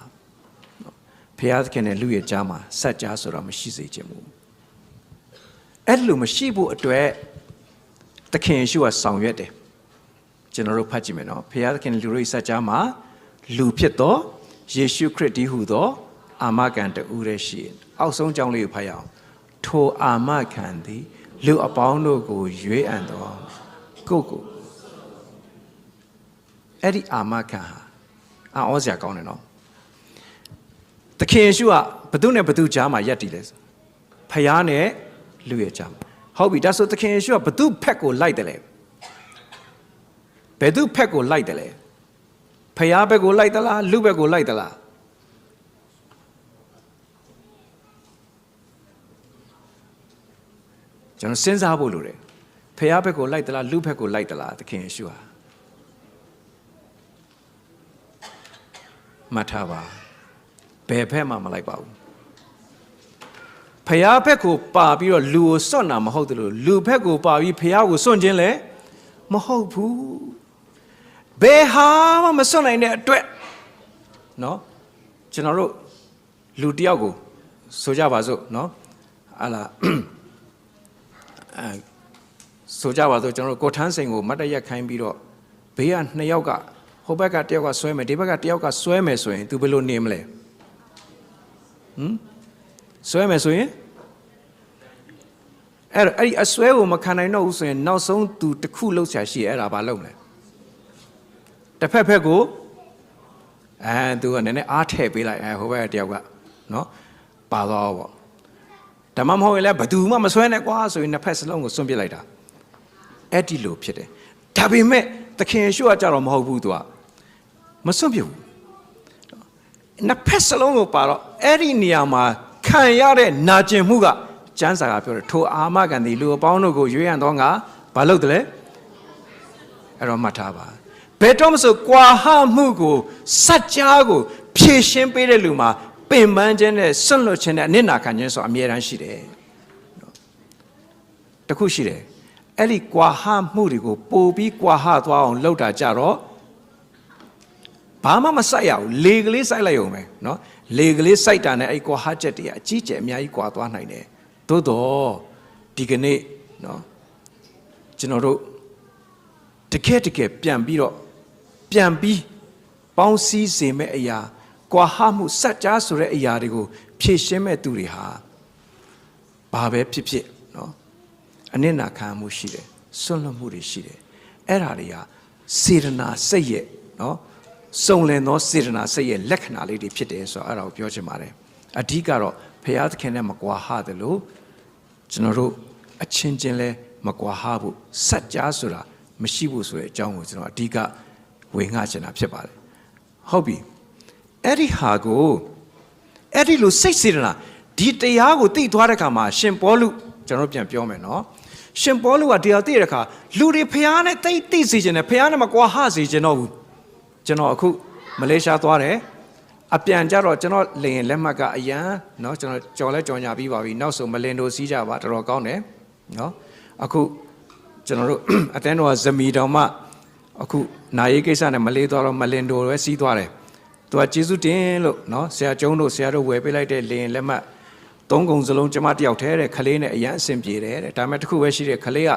ဖျားသခင်နဲ့လူရဲ့ကြားမှာစัจ जा ဆိုတာမရှိစေချင်ဘူးအဲ့လိုမရှိဖို့အတွက်သခင်ယေရှုကဆောင်ရွက်တယ်ကျွန်တော်တို့ဖတ်ကြည့်မယ်နော်ဖျားသခင်လူတို့ရဲ့စัจ जा မှာလူဖြစ်သောယေရှုခရစ်တည်းဟူသောအာမခံတူရဲ့ရှိအောက်ဆုံးကြောင်းလေးကိုဖတ်ရအောင်ထိုအာမခံသည်လူအပေါင်းတို့ကိုရွေးအံ့သောကိုအဲ့ဒီအာမခံဟာအောစရာကောင်းတယ်နော်သခင်ယေရှုကဘသူနဲ့ဘသူကြားမှာယက်တည်လဲဖယားနဲ့လူရဲ့ကြားမှာဟုတ်ပြီဒါဆိုသခင်ယေရှုကဘသူဖက်ကိုလိုက်တယ်လဲဘယ်သူဖက်ကိုလိုက်တယ်လဲဖယားဘက်ကိုလိုက်သလားလူဘက်ကိုလိုက်သလားကျွန်တော်စဉ်းစားဖို့လိုတယ်ဖယားဘက်ကိုလိုက်သလားလူဘက်ကိုလိုက်သလားသခင်ယေရှုဟာမှတ်ထားပါဘယ်ဘက်မှမလိုက်ပါဘူးဖယားဘက်ကိုပါပြီးတော့လူကိုစွန့်တာမဟုတ်တယ်လို့လူဘက်ကိုပါပြီးဖယားကိုစွန့်ခြင်းလည်းမဟုတ်ဘူးဘယ်ဟာမှမစွန့်နိုင်တဲ့အတွက်နော်ကျွန်တော်တို့လူတယောက်ကိုဆိုကြပါစို့နော်ဟာလားဆိုကြပါစို့ကျွန်တော်တို့ကိုထန်းစိန်ကိုမတ်တရက်ခိုင်းပြီးတော့ဘေးက2ယောက်ကဟိုဘက်က1ယောက်ကဆွဲမယ်ဒီဘက်က1ယောက်ကဆွဲမယ်ဆိုရင် तू ဘယ်လိုနေမလဲဆွဲမယ်ဆိုရင်အဲ့ဒီအဆွဲကိုမခံနိုင်တော့ဘူးဆိုရင်နောက်ဆုံး तू တစ်ခုလောက်ဆရာရှိအဲ့ဒါဘာလုပ်မလဲတစ်ဖက်ဖက်ကိုသူကနည်းနည်းအားထည့်ပေးလိုက်ဟိုဘက်က1ယောက်ကနော်ပါတော့ပေါ့ဓမ္မမဟုတ်ရင်လည်းဘယ်သူမှမဆွဲနဲ့ကွာဆိုရင်နှစ်ဖက်စလုံးကိုစွန့်ပစ်လိုက်တာအဲ့ဒီလိုဖြစ်တယ်ဒါပေမဲ့သခင်ယေရှုကကြတော့မဟုတ်ဘူးသူကမစွန့်ပစ်ဘူး နှစ်ဖက်စလုံးကိုပါတော့အဲ့ဒီနေရာမှာခံရတဲ့နာကျင်မှုကကျမ်းစာကပြောတယ်ထိုအာမခံသည်လူအပေါင်းတို့ကိုရွေးရန်တော့ငါဘာလုပ်တယ်လဲအဲ့တော့မှတ်ထားပါဘယ်တော့မှဆိုကွာဟမှုကိုစัจ जा ကိုဖြည့်ရှင်းပေးတဲ့လူမှာပင်ပန်းခြင်းနဲ့ဆွန့်လွတ်ခြင်းနဲ့အနစ်နာခံခြင်းဆိုအမြဲတမ်းရှိတယ်တခုရှိတယ်အဲ့ဒီကွာဟမှုတွေကိုပို့ပြီးကွာဟသွားအောင်လုပ်တာကြတော့ဘာမှမစိုက်ရဘူးလေကလေးစိုက်လိုက်ရုံပဲเนาะလေကလေးစိုက်တာနဲ့အဲ့ကွာဟချက်တွေအကြီးကျယ်အများကြီးကွာသွားနိုင်တယ်သို့တော့ဒီကနေ့เนาะကျွန်တော်တို့တကယ်ပြန်ပြီးပေါင်းစည်းစေမဲ့အရာကွာဟမှုစัจ जा ဆိုတဲ့အရာတွေကိုဖြည့်ရှင်းမဲ့သူတွေဟာဘာပဲဖြစ်ဖြစ်เนาะအနစ်နာခံမှုရှိတယ်ဆွန့်လွတ်မှုတွေရှိတယ်အဲ့ဒါတွေကစေတနာစိတ်ရဲ့เนาะစုံလင်သောစေတနာစိတ်ရဲ့လက္ခဏာလေးတွေဖြစ်တယ်ဆိုတော့အဲ့ဒါကိုပြောချင်ပါတယ်အဓိကတော့ဘုရားသခင်နဲ့မကွာဟတယ်လို့ကျွန်တော်တို့အချင်းချင်းလဲမကွာဟဖို့စัจ जा ဆိုတာမရှိဘူးဆိုတဲ့အကြောင်းကိုကျွန်တော်အဓိကဝေငှချင်တာဖြစ်ပါတယ်ဟုတ်ပြီအဲ့ဒီဟာကိုအဲ့ဒီလိုစိတ်စေတနာဒီတရားကိုသိသွားတဲ့အခါမှာရှင်ပေါလုကျွန်တော်ပြန်ပြောမယ်နော်ရှင်ပေါလုကတရားသိတဲ့အခါလူတွေဖျားနဲ့သိစေခြင်းနဲ့ဖျားနဲ့မကွာဟစေခြင်းတော့ဘူးကျွန်တော်အခုမလေးရှားသွားတယ်အပြန်ကြတော့ကျွန်တော်လေရင်လက်မှတ်ကအရန်เนาะကျွန်တော်ကြော်လဲကြော်ညာပြီးပါပြီနောက်ဆိုမလင်တို့စီးကြပါတော်တော်ကောင်းတယ်เนาะအခုကျွန်တော်တို့အတန်းတော်ဇမီတော်မှအခုနာရေးကိစ္စနဲ့မလေးသွားတော့မလင်တို့ပဲစီးသွားတယ်သူကကျေးဇူးတင်လို့เนาะဆရာကျုံးတို့ဆရာတို့ဝယ်ပေးလိုက်တဲ့လေရင်လက်မှတ်သုံးကုံစလုံးကျမတယောက်တည်းတဲ့ခလေးနဲ့အရန်အဆင်ပြေတယ်တဲ့ဒါပေမဲ့တစ်ခုပဲရှိတယ်ခလေးက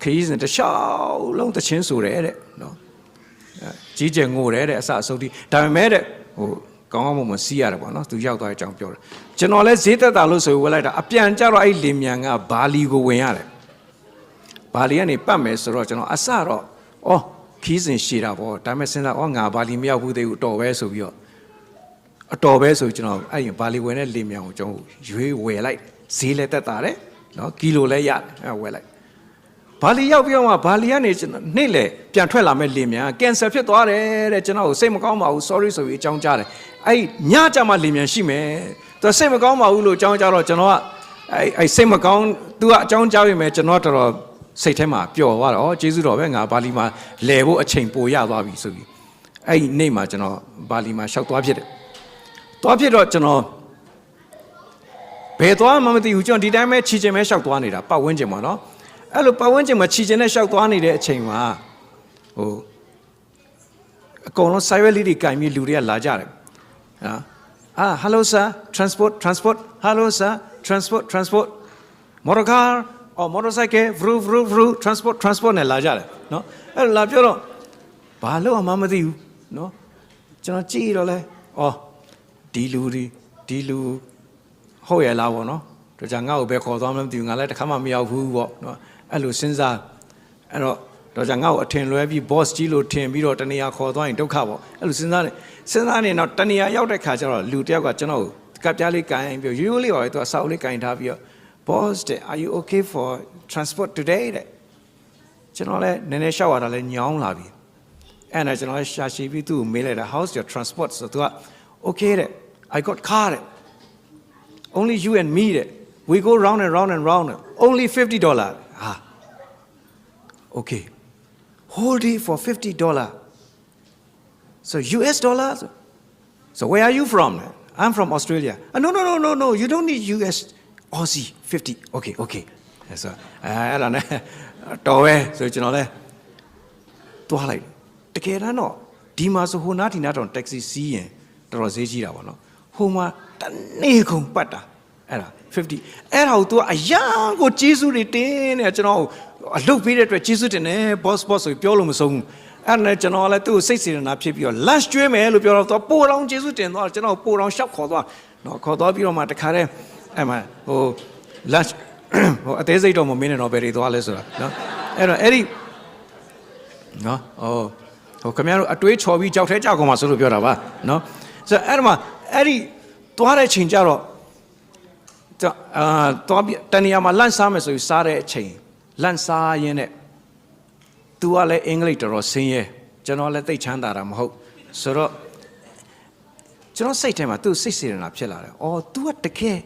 ခရီးစဉ်တစ်လျှောက်လုံးသချင်းဆိုတယ်တဲ့เนาะကြီးကျယ်ငိုတယ်တဲ့အစအဆုံးထိဒါပေမဲ့တဲ့ဟိုကောင်းကောင်းမွန်စီးရတယ်ပေါ့နော်သူရောက်သွားတဲ့အကြောင်းပြောတယ်ကျွန်တော်လည်းဈေးသက်တာလို့ဆိုဝယ်လိုက်တာအပြန်ကြတော့အဲ့လင်မြန်ကဘာလီကိုဝင်ရတယ်ဘာလီကနေပတ်မယ်ဆိုတော့ကျွန်တော်အစတော့ဩခီးစဉ်ရှည်တာပေါ့ဒါပေမဲ့စဉ်းစားဩငါဘာလီမရောက်ဘူးသေးဘူးတော်ပဲဆိုပြီးတော့အတော်ပဲဆိုကျွန်တော်အဲ့ရင်ဘာလီဝင်တဲ့လင်မြန်ကိုကျွန်တော်ရွေးဝယ်လိုက်ဈေးလည်းသက်တာတယ်နော်ကီလိုလည်းရတယ်အဲ့ဝယ်လိုက်ဘာလီရောက်ပြီးတော့ဘာလီကနေနေ့လေပြန်ထွက်လာမဲ့လင်မြန်ကင်ဆာဖြစ်သွားတယ်တဲ့ကျွန်တော်စိတ်မကောင်းပါဘူး sorry ဆိုပြီးအကြောင်းကြားတယ်အဲ့ညကြမှာလင်မြန်ရှိမယ်သူစိတ်မကောင်းပါဘူးလို့အကြောင်းကြားတော့ကျွန်တော်ကအဲ့စိတ်မကောင်းသူကအကြောင်းကြားပြီးမယ်ကျွန်တော်တော်စိတ်ထဲမှာပျော်သွားတော့ကျေးဇူးတော်ပဲငါဘာလီမှာလဲဖို့အချိန်ပိုရသွားပြီဆိုပြီးအဲ့ဒီနေ့မှာကျွန်တော်ဘာလီမှာရှောက်သွားဖြစ်တယ်သွားဖြစ်တော့ကျွန်တော်ဘယ်သွားမှမသိဘူးကျွန်တော်ဒီတိုင်းပဲခြေချင်ပဲရှောက်သွားနေတာပတ်ဝန်းကျင်မှာနော်အဲ့လိုပတ်ဝန်းကျင်မှာခြေချင်နဲ့ရှောက်သွားနေတဲ့အချိန်မှာဟိုအကုန်လုံး cyber လေးတွေကင်ပြီးလူတွေကလာကြတယ်နော်hello sir transport hello sir transport motor car or motorcycle vru transport နဲ့လာကြတယ်နော်အဲ့လာပြောတော့ဘာလို့မှမသိဘူးနော်ကျွန်တော်ကြည့်တော့လဲဒီလူဟုတ်ရလားပေါ့နော်တို့ကြငါ့ကိုပဲခေါ်သွားမှမသိဘူးငါလည်းတစ်ခါမှမရောက်ဘူးပေါ့နော်အဲ့လိုစဉ်းစားအဲ့တော့ကြငါ့ကိုအထင်လွဲပြီး boss ကြီးလို့ထင်ပြီးတော့တနေရာခေါ်သွားရင်ဒုက္ခပေါ့အဲ့လိုစဉ်းစားနေတော့တနေရာရောက်တဲ့ခါကျတော့လူတယောက်ကကျွန်တော်ကိုကပ်ပြားလေးကင်ပြီးရိုးရိုးလေးပါပဲသူအဆောက်လေးကင်ထားပြီးတော့ boss are you okay for transport today တဲ့ကျွန်တော်လည်းနည်းနည်းရှောက်ရတာလည်းညောင်းလာပြီအဲ့ဒါကျွန်တော်လည်းရှာရှည်ပြီးသူ့ကိုမေးလိုက်တာ how's your transport ဆိုသူက okay တဲ့ I got car တဲ့ only you and me တဲ့ we go round and round only $50 okay hold it for $50 so US dollars so where are you from I'm from Australia no you don't need US Aussie 50 okay so အဲ့ဒါနဲ့တော်ပဲဆိုကျွန်တော်လဲတွားလိုက်တကယ်တမ်းတော့ဒီမှာဆိုဟိုနားဒီနားတော့တက္ကစီစီးရင်တော်တော်ဈေးကြီးတာပေါ့နော်ဟိုမှာတနေ့ကုန်ပတ်တာအဲ့ဒါ50အဲ့ဒါကို तू အရန်ကိုကျေးဇူးတွေတင်းနေကျွန်တော်အလုပ်ပေးတဲ့အတွက်ကျေးဇူးတင်တယ် boss ဆိုပြောလို့မဆုံးဘူးအဲ့ဒါနဲ့ကျွန်တော်လည်းသူ့ကိုစိတ်စေတနာဖြစ်ပြီးတော့ lunch ကျွေးမယ်လို့ပြောတော့ तू ပိုတောင်ကျေးဇူးတင်သွားကျွန်တော်ပိုတောင်ရှောက်ခေါ်သွားနော်ခေါ်သွားပြီးတော့မှတခါတည်းအဲ့မှာဟို lunch ဟိုအသေးစိတ်တော့မမင်းနဲ့တော့ဘယ်တွေသွားလဲဆိုတာနော်အဲ့တော့အဲ့ဒီနော်ဟိုခင်ဗျားတို့အတွေးချော်ပြီးကြောက်ထဲကြောက်ကုန်မှာဆိုလို့ပြောတာပါနော်ဆိုအဲ့တော့အဲ့ဒီသွားတဲ့ချိန်ကျတော့သွားတနေရာမှာလန့်စားမယ်ဆိုပြီးစားတဲ့အချိန်လန့်စားရင်းနဲ့ तू ကလည်းအင်္ဂလိပ်တော်တော်ဆင်းရဲကျွန်တော်လည်းသိချမ်းသာတာမဟုတ်ဆိုတော့ ကျွန်တော်စိတ်ထဲမှာသူ့စိတ်စေတနာဖြစ်လာတယ်။အော် तू ကတကယ်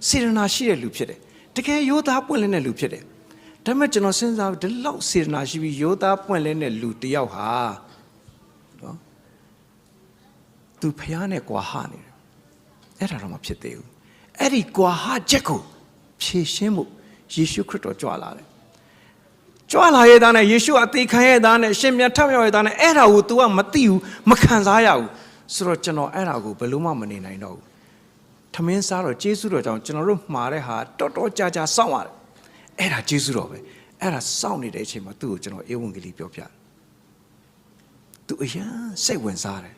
စေတနာရှိတဲ့လူဖြစ်တယ်။တကယ်ရိုးသားပွင့်လင်းတဲ့လူဖြစ်တယ်။ဒါပေမဲ့ကျွန်တော်စဉ်းစားဒီလောက်စေတနာရှိပြီးရိုးသားပွင့်လင်းတဲ့လူတယောက်ဟာနော် तू ဖျားနဲ့ကွာဟနေတယ်။အဲ့ဒါတော့မဖြစ်သေးဘူး။အဲ့ဒီကွာဟချက်ကိုဖြေရှင်းမှုယေရှုခရစ်တော်ကြွလာတယ်။ကြွလာရဲ့သားနဲ့ယေရှုအသေးခံရဲ့သားနဲ့ရှင်မြတ်ထမြောက်ရဲ့သားနဲ့အဲ့ဒါကို तू ကမသိဘူးမခံစားရဘူးဆိုတော့ကျွန်တော်အဲ့ဒါကိုဘယ်လို့မှမနေနိုင်တော့ဘူးထမင်းစားတော့ကျေးဇူးတော်ကြောင့်ကျွန်တော်တို့မှားတဲ့ဟာတော်တော်ကြာကြာစောင့်ရတယ်အဲ့ဒါကျေးဇူးတော်ပဲအဲ့ဒါစောင့်နေတဲ့အချိန်မှာသူ့ကိုကျွန်တော်ဧဝံဂေလိပြောပြတယ်သူအရန်စိတ်ဝင်စားတယ်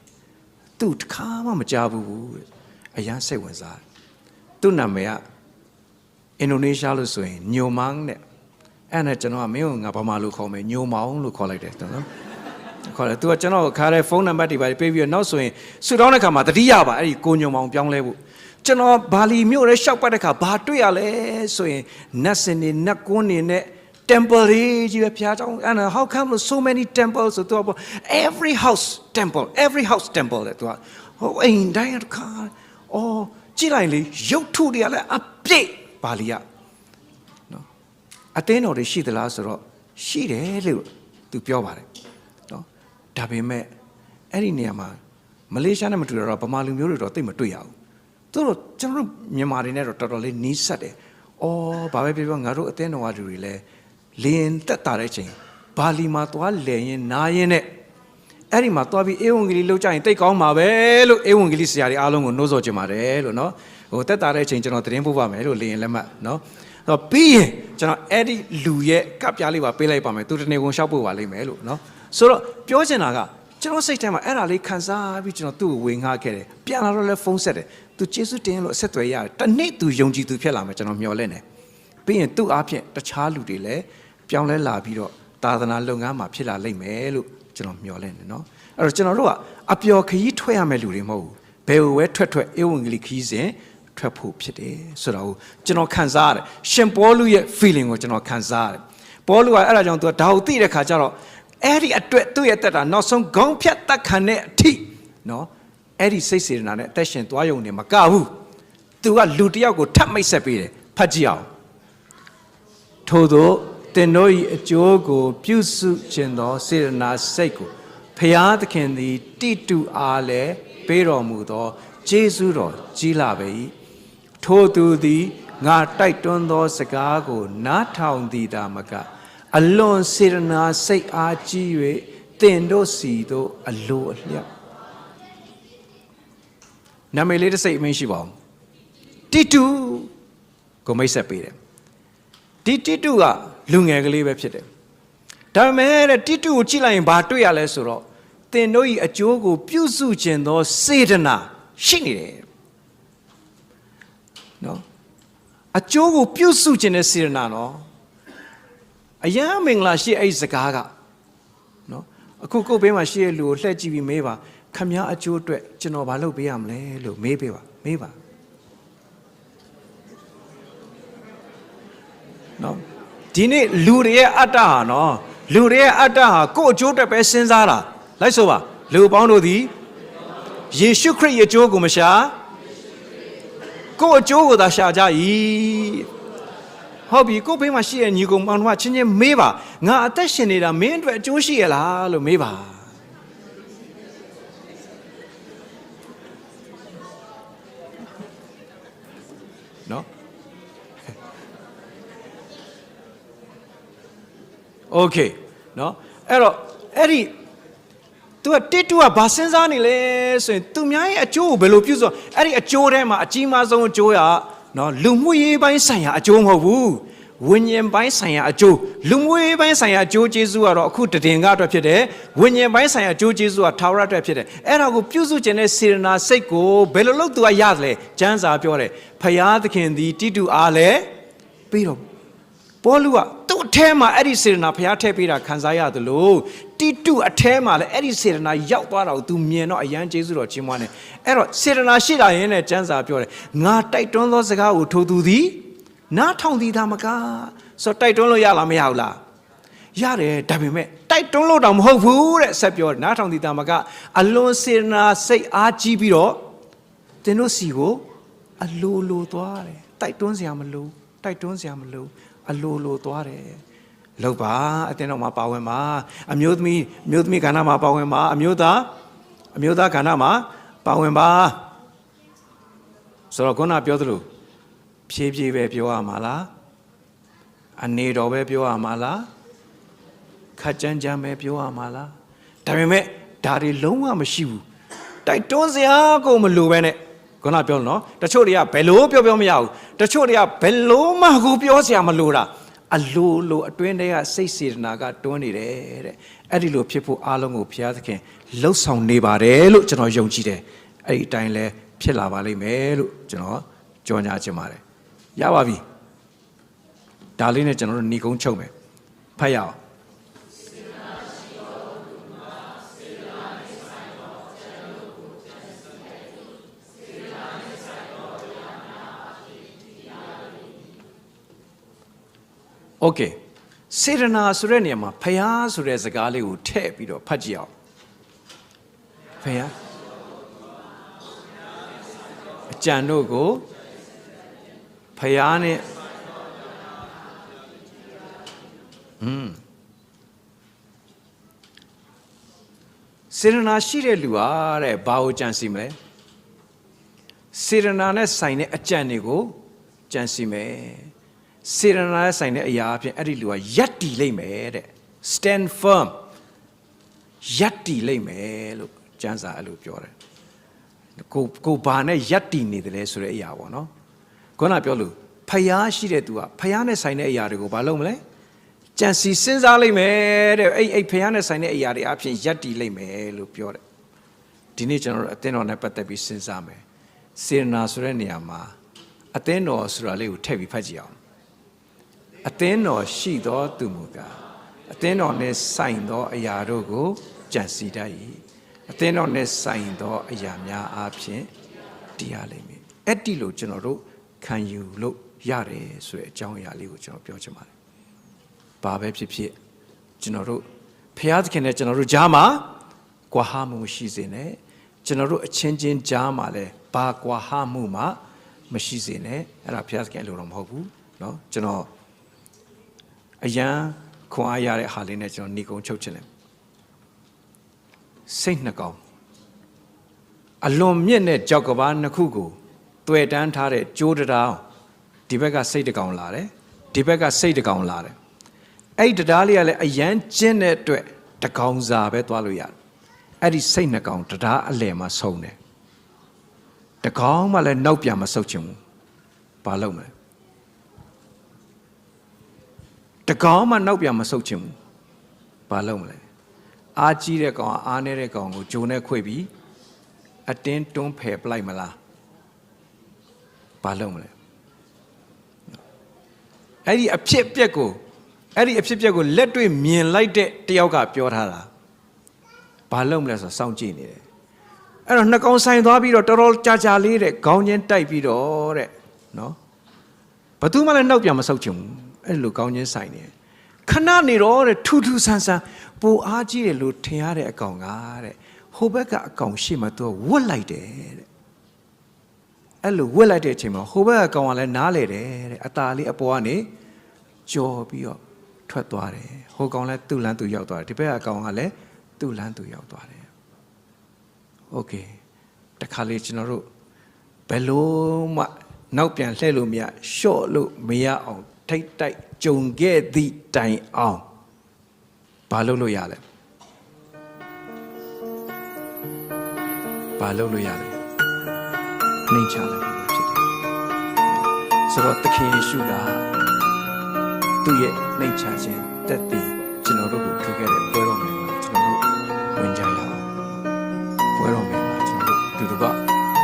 သူတခါမှမကြားဘူးအရန်စိတ်ဝင်စားတယ်သူ့နာမည်ကအင်ဒိုနီးရှားလို့ဆိုရင်ညိုမောင်တဲ့အဲ့နဲ့ကျွန်တော်ကမင်းကငါဘာမှလို့ခေါ်မယ်ညိုမောင်လို့ခေါ်လိုက်တယ်နော်ခေါ်တယ်သူကကျွန်တော်ခါတဲ့ဖုန်းနံပါတ်တွေပါပေးပြီးတော့နောက်ဆိုရင်ဆူတောင်းတဲ့ခါမှာတတိယပါအဲ့ဒီကိုညုံမောင်ပြောင်းလဲဖို့ကျွန်တော်ဘာလီမြို့ရဲရှောက်ပတ်တဲ့ခါဘာတွေ့ရလဲဆိုရင်နတ်စင်နေနတ်ကွန်းနေနဲ့ temple ကြီးပဲဖျားကြောင်း and how come so many temples ဆိုတော့ every house temple တဲ့သူကဟိုအိမ်တိုင်းခါအော်ကြည့်လိုက်လေရုပ်ထုတွေကလည်းအပြည့်ဘာလီကနော်အသင်းတော်တွေရှိသလားဆိုတော့ရှိတယ်လို့သူပြောပါတယ်နော်ဒါပေမဲ့အဲ့ဒီနေရာမှာမလေးရှားနဲ့မတူတော့ဗမာလူမျိုးတွေတော့သိမတွေ့ရဘူးသူတို့ကျွန်တော်တို့မြန်မာတွေနဲ့တော့တော်တော်လေးနီးစပ်တယ်။အော်ဘာပဲပြောပြောငါတို့အသင်းတော်ကလူတွေလည်းလင်းတက်တာတဲ့ချိန်ဘာလီမှာသွားလဲရင်နားရင်နဲ့အဲ့ဒီမှာသွားပြီးဧဝံဂေလိလောက်ကြရင်တိတ်ကောင်းမှာပဲလို့ဧဝံဂေလိဆရာတွေအားလုံးကိုနှိုးဆော်ကြပါတယ်လို့နော်ဟိုတက်တာတဲ့ချိန်ကျွန်တော်သတင်းပို့ပါမယ်လို့လင်းလက်မှတ်နော်တော့ပြီးရင်ကျွန်တော်အဲ့ဒီလူရဲ့ကပ်ပြားလေးပါပေးလိုက်ပါမယ်သူတနေ့ကုန်ရှောက်ပို့ပါလိမ့်မယ်လို့နော်ဆိုတော့ပြောချင်တာကကျွန်တော်စိတ်ထဲမှာအဲ့ဒါလေးခံစားပြီးကျွန်တော်သူ့ကိုဝေငှခဲ့တယ်ပြန်လာတော့လဲဖုန်းဆက်တယ်သူကျေးဇူးတင်လို့အဆက်အသွယ်ရတယ်တနေ့သူယုံကြည်သူဖြစ်လာမယ်ကျွန်တော်မျှော်လင့်တယ်ပြီးရင်သူ့အားဖြင့်တခြားလူတွေလည်းပြောင်းလဲလာပြီးတော့သာသနာလုပ်ငန်းမှာဖြစ်လာလိမ့်မယ်လို့ကျွန်တော်မျှော်လင့်တယ်နော်အဲ့တော့ကျွန်တော်တို့ကအပျော်ခရီးထွက်ရမယ့်လူတွေမဟုတ်ဘူးဘယ်လိုပဲထွက်ဧဝံဂေလိခရီးစဉ်ထွက်ဖို့ဖြစ်တယ်ဆိုတော့ကျွန်တော်ခံစားရတယ်ရှင်ပေါလုရဲ့ feeling ကိုကျွန်တော်ခံစားရတယ်ပေါလုကအဲ့ဒါကြောင့်သူကဒါကိုသိတဲ့ခါကျတော့အဲ့ဒီအတွက်သူ့ရဲ့တက်တာနောက်ဆုံးခေါင်းဖြတ်တက်ခံတဲ့အထိနော်အဲ့ဒီစိတ်စေတနာနဲ့အသက်ရှင်သွားရုံနဲ့မကဘူးသူကလူတစ်ယောက်ကိုထပ်မိတ်ဆက်ပေးတယ်ဖတ်ကြည့်အောင်ထို့သောတင်တို့၏အကျိုးကိုပြုစုခြင်းသောစေတနာစိတ်ကိုဖျားသခင်သည်တိတုအားလည်းပေးတော်မူသောကျေးဇူးတော်ကြီးလာပေ၏ထို့သူသည်ငါတိုက်တွန်းသောစကားကိုနားထောင်သည်သာမကအလွန်စေတနာစိတ်အားကြီး၍တင်တို့စီတို့အလိုအလျောက်နာမည်လေးတစ်စိတ်အမင်းရှိပါအောင်တိတုကိုမိတ်ဆက်ပေးတယ်ဒီတိတုကလူငယ်ကလေးပဲဖြစ်တယ်ဒါပေမဲ့တိတုကိုကြည့်လိုက်ရင်ဘာတွေ့ရလဲဆိုတော့တင်တို့၏အကျိုးကိုပြုစုခြင်းသောစေတနာရှိနေတယ်နော်အကျိုးကိုပြုစုခြင်းတဲ့စေတနာနော်အယံမင်္ဂလာရှိအဲ့ဒီစကားကနော်အခုကိုယ်ဘေးမှာရှိတဲ့လူကိုလှည့်ကြည့်ပြီးမေးပါခမည်းအကျိုးအတွက်ကျွန်တော်ဘာလုပ်ပေးရမလဲလို့မေးပေးပါနော်ဒီနေ့လူတွေရဲ့အတ္တဟာနော်လူတွေရဲ့အတ္တဟာကိုယ့်အကျိုးအတွက်ပဲစဉ်းစားတာလိုက်ဆိုပါလူပေါင်းတို့သည်ယေရှုခရစ်ရဲ့အကျိုးကိုမရှာကိုယ့်အကျိုးကိုသာရှာကြ၏ဟုတ်ပြီကိုယ့်ဘေးမှာရှိတဲ့ညီကောင်မောင်တို့ကချင်းချင်းမေးပါငါအသက်ရှင်နေတာမင်းအတွက်အကျိုးရှိရလားလို့မေးပါနော်โอเคနော်အဲ့တော့အဲ့ဒီသူကတစ်တူကဘာစဉ်းစားနေလဲဆိုရင်သူများရဲ့အကျိုးကိုဘယ်လိုပြုစုအဲ့ဒီအကျိုးထဲမှာအကြီးမားဆုံးအကျိုးရနော်လူမှုရေးပိုင်းဆိုင်ရာအကျိုးမဟုတ်ဘူးဝိညာဉ်ပိုင်းဆိုင်ရာအကျိုးလူမှုရေးပိုင်းဆိုင်ရာအကျိုးကျေးဇူးကတော့အခုတည်ငါအတွက်ဖြစ်တယ်ဝိညာဉ်ပိုင်းဆိုင်ရာအကျိုးကျေးဇူးကထာဝရအတွက်ဖြစ်တယ်အဲ့ဒါကိုပြုစုခြင်းနဲ့စေတနာစိတ်ကိုဘယ်လိုလုပ်သူကရတယ်လဲကျမ်းစာပြောတယ်ဖျားသခင်သည်တိတုအားလဲပြီးတော့ပေါလုကသူ့အထဲမှာအဲ့ဒီစေတနာဖျားထည့်ပေးတာခံစားရသလိုတိတုအထဲမှာလည်းအဲ့ဒီစေတနာရောက်သွားတာကို तू မြင်တော့အယံကျေးဇူးတော်ချီးမွမ်းတယ်အဲ့တော့စေတနာရှိတာရင်လည်းကျမ်းစာပြောတယ်ငါတိုက်တွန်းသောစကားကိုထိုသူသည်နားထောင်သည်သာမကဆိုတိုက်တွန်းလို့ရလားမရဘူးလားရတယ်ဒါပေမဲ့တိုက်တွန်းလို့တော့မဟုတ်ဘူးတဲ့ဆက်ပြောတယ်နားထောင်သည်သာမကအလွန်စေတနာစိတ်အားကြီးပြီးတော့ တင်းတို့စီကိုအလိုလိုသွားတယ်တိုက်တွန်းစရာမလိုတိုက်တွန်းစရာမလိုအလိုလိုသွားတယ်လောက်ပါအတင်းတော်မှာပါဝင်ပါအမျိုးသမီးကဏ္ဍမှာပါဝင်ပါအမျိုးသားကဏ္ဍမှာပါဝင်ပါဆိုတော့ခုနပြောသလိုဖြည်းဖြည်းပဲပြောရမှာလားအနေတော်ပဲပြောရမှာလားခက်ကြမ်းကြမ်းပဲပြောရမှာလားဒါပေမဲ့ဒါတွေလုံးဝမရှိဘူးတိုက်တွန်းစရာကိုမလိုပဲနဲ့ခုနပြောလို့နော်တချို့တွေကဘယ်လိုပြောမရဘူးတချို့တွေကဘယ်လိုမှကိုပြောစရာမလိုတာအလိုလိုအတွင်းထဲကစိတ်စေတနာကတွန်းနေတယ်တဲ့အဲ့ဒီလိုဖြစ်ဖို့အားလုံးကိုဘုရားသခင်လှုပ်ဆောင်နေပါတယ်လို့ကျွန်တော်ယုံကြည်တယ်အဲ့ဒီအတိုင်းလဲဖြစ်လာပါလိမ့်မယ်လို့ကျွန်တော်ကြော်ညာချင်ပါတယ်ရပါပြီဒါလေးနဲ့ကျွန်တော်တို့ညီကုန်းချုပ်မယ်ဖတ်ရအောင်โอเคစေတနာဆိုတဲ့နေရာမှာဖျားဆိုတဲ့စကားလေးကိုထည့်ပြီးတော့ဖတ်ကြည့်အောင်ဖျားအကြံတို့ကိုဖျားနဲ့စေတနာရှိတဲ့လူဟာတဲ့ဘာကိုကြံစီမလဲစေတနာနဲ့ဆိုင်တဲ့အကြံတွေကိုကြံစီမယ်စေတနာနဲ့ဆိုင်တဲ့အရာအဖြစ်အဲ့ဒီလူကယက်တီလိမ့်မယ်တဲ့ stand firm ယက်တီလိမ့်မယ်လို့ကျမ်းစာအဲ့လိုပြောတယ်ကိုဘာနဲ့ယက်တီနေတယ်လဲဆိုတဲ့အရာပေါ့နော်ခုနပြောလို့ဖျားရှိတဲ့သူကဖျားနဲ့ဆိုင်တဲ့အရာတွေကိုဘာလုပ်မလဲကြံစီစဉ်းစားလိမ့်မယ်တဲ့အဲ့ဖျားနဲ့ဆိုင်တဲ့အရာတွေအဖြစ်ယက်တီလိမ့်မယ်လို့ပြောတယ်ဒီနေ့ကျွန်တော်တို့အသင်းတော်နဲ့ပတ်သက်ပြီးစဉ်းစားမယ်စေတနာဆိုတဲ့နေရာမှာအသင်းတော်ဆိုတာလေးကိုထည့်ပြီးဖတ်ကြည့်အောင်အသင်းတော်ရှိသောသူမူကားအသင်းတော်နဲ့ဆိုင်သောအရာတို့ကိုကြံစီတတ်၏အသင်းတော်နဲ့ဆိုင်သောအရာများအားဖြင့်တည်ရလိမ့်မယ်အဲ့ဒီလိုကျွန်တော်တို့ခံယူလို့ရတယ်ဆိုတဲ့အကြောင်းအရာလေးကိုကျွန်တော်ပြောချင်ပါတယ်ဘာပဲဖြစ်ဖြစ်ကျွန်တော်တို့ဖျားသခင်နဲ့ကျွန်တော်တို့ကြားမှာကွာဟမှုမရှိစေနဲ့ကျွန်တော်တို့အချင်းချင်းကြားမှာလည်းဘာကွာဟမှုမှမရှိစေနဲ့အဲ့ဒါဖျားသခင်လို့တော့မဟုတ်ဘူးเนาะကျွန်တော်အရန်ခွန်အားရတဲ့ဟာလေးနဲ့ကျွန်တော်ညီကုန်းချုပ်ချင်တယ်စိတ်နှကောင်အလွန်မြင့်တဲ့ကြောက်ကဘာနှစ်ခုကိုတွေ့တန်းထားတဲ့ကြိုးတရားဒီဘက်ကစိတ်တကောင်လာတယ်ဒီဘက်ကစိတ်တကောင်လာတယ်အဲ့ဒီတရားလေးကလည်းအရန်ကျင်းတဲ့အတွက်တကောင်စာပဲသွားလို့ရတယ်အဲ့ဒီစိတ်နှကောင်တရားအလယ်မှာဆုံးတယ်တကောင်မှလည်းနောက်ပြန်မဆုတ်ချင်ဘူးဘာလုပ်မလဲတကောင်မှနောက်ပြန်မဆုတ်ချင်ဘူးဘာလုပ်မလဲအားကြီးတဲ့ကောင်အားနည်းတဲ့ကောင်ကိုဂျုံနဲ့ခွေပြီးအတင်းတွန်းဖယ်ပလိုက်မလားဘာလုပ်မလဲအဲ့ဒီအဖြစ်အပျက်ကိုလက်တွေ့မြင်လိုက်တဲ့တယောက်ကပြောထားတာဘာလုပ်မလဲဆိုစောင့်ကြည့်နေတယ်အဲ့တော့နှစ်ကောင်ဆိုင်သွားပြီးတော့တော်တော်ကြာလေးတဲ့ခေါင်းချင်းတိုက်ပြီးတော့တဲ့နော်ဘသူမှလည်းနောက်ပြန်မဆုတ်ချင်ဘူးအဲ့လိုကောင်းချင်းဆိုင်နေခဏနေတော့တဲ့ထူးထူးဆန်းဆန်းပူအားကြီးတယ်လို့ထင်ရတဲ့အကောင်ကတဲ့ဟိုဘက်ကအကောင်ရှေ့မှာသူကဝတ်လိုက်တယ်တဲ့အဲ့လိုဝတ်လိုက်တဲ့အချိန်မှာဟိုဘက်ကအကောင်ကလည်းနားလေတယ်တဲ့အตาလေးအပေါ်ကနေကြော်ပြီးတော့ထွက်သွားတယ်ဟိုကောင်လည်းသူ့လမ်းသူရောက်သွားတယ်ဒီဘက်ကအကောင်ကလည်းသူ့လမ်းသူရောက်သွားတယ်โอเคတခါလေကျွန်တော်တို့ဘယ်လို့မှနောက်ပြန်လှည့်လို့မရရှော့လို့မရအောင်ထိတ်တိုက်ကြုံခဲ့သည့်တိုင်အောင်ဘာလုပ်လို့ရလဲဘာလုပ်လို့ရလဲနှိမ့်ချလိုက်လို့ဖြစ်တယ်ဆိုတော့သခင်ယေရှုကသူ့ရဲ့နှိမ့်ချခြင်းတက်တည်ကျွန်တော်တို့ကိုထူခဲ့တဲ့ပွဲတော်မှာကျွန်တော်တို့ဝင်ကြရအောင်ပွဲတော်မှာကျွန်တော်တို့သူတို့က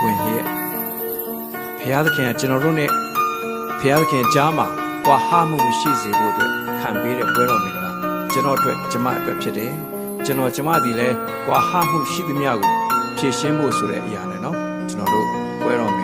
ဝင်ရဲ့ဘုရားသခင်ကကျွန်တော်တို့ ਨੇ ဘုရားသခင်ကြားမှာကွာဟမှုရှိစေဖို့အတွက်ခံပေးတဲ့ပွဲတော်မင်္ဂလာကျွန်တော်အတွက်ကျမအတွက်ဖြစ်တယ်ကျွန်တော်ကျမဒီလဲကွာဟမှုရှိသမျှကိုဖြည့်ရှင်းဖို့ဆိုတဲ့အရာနဲ့เนาะကျွန်တော်တို့ပွဲတော်မင်္ဂ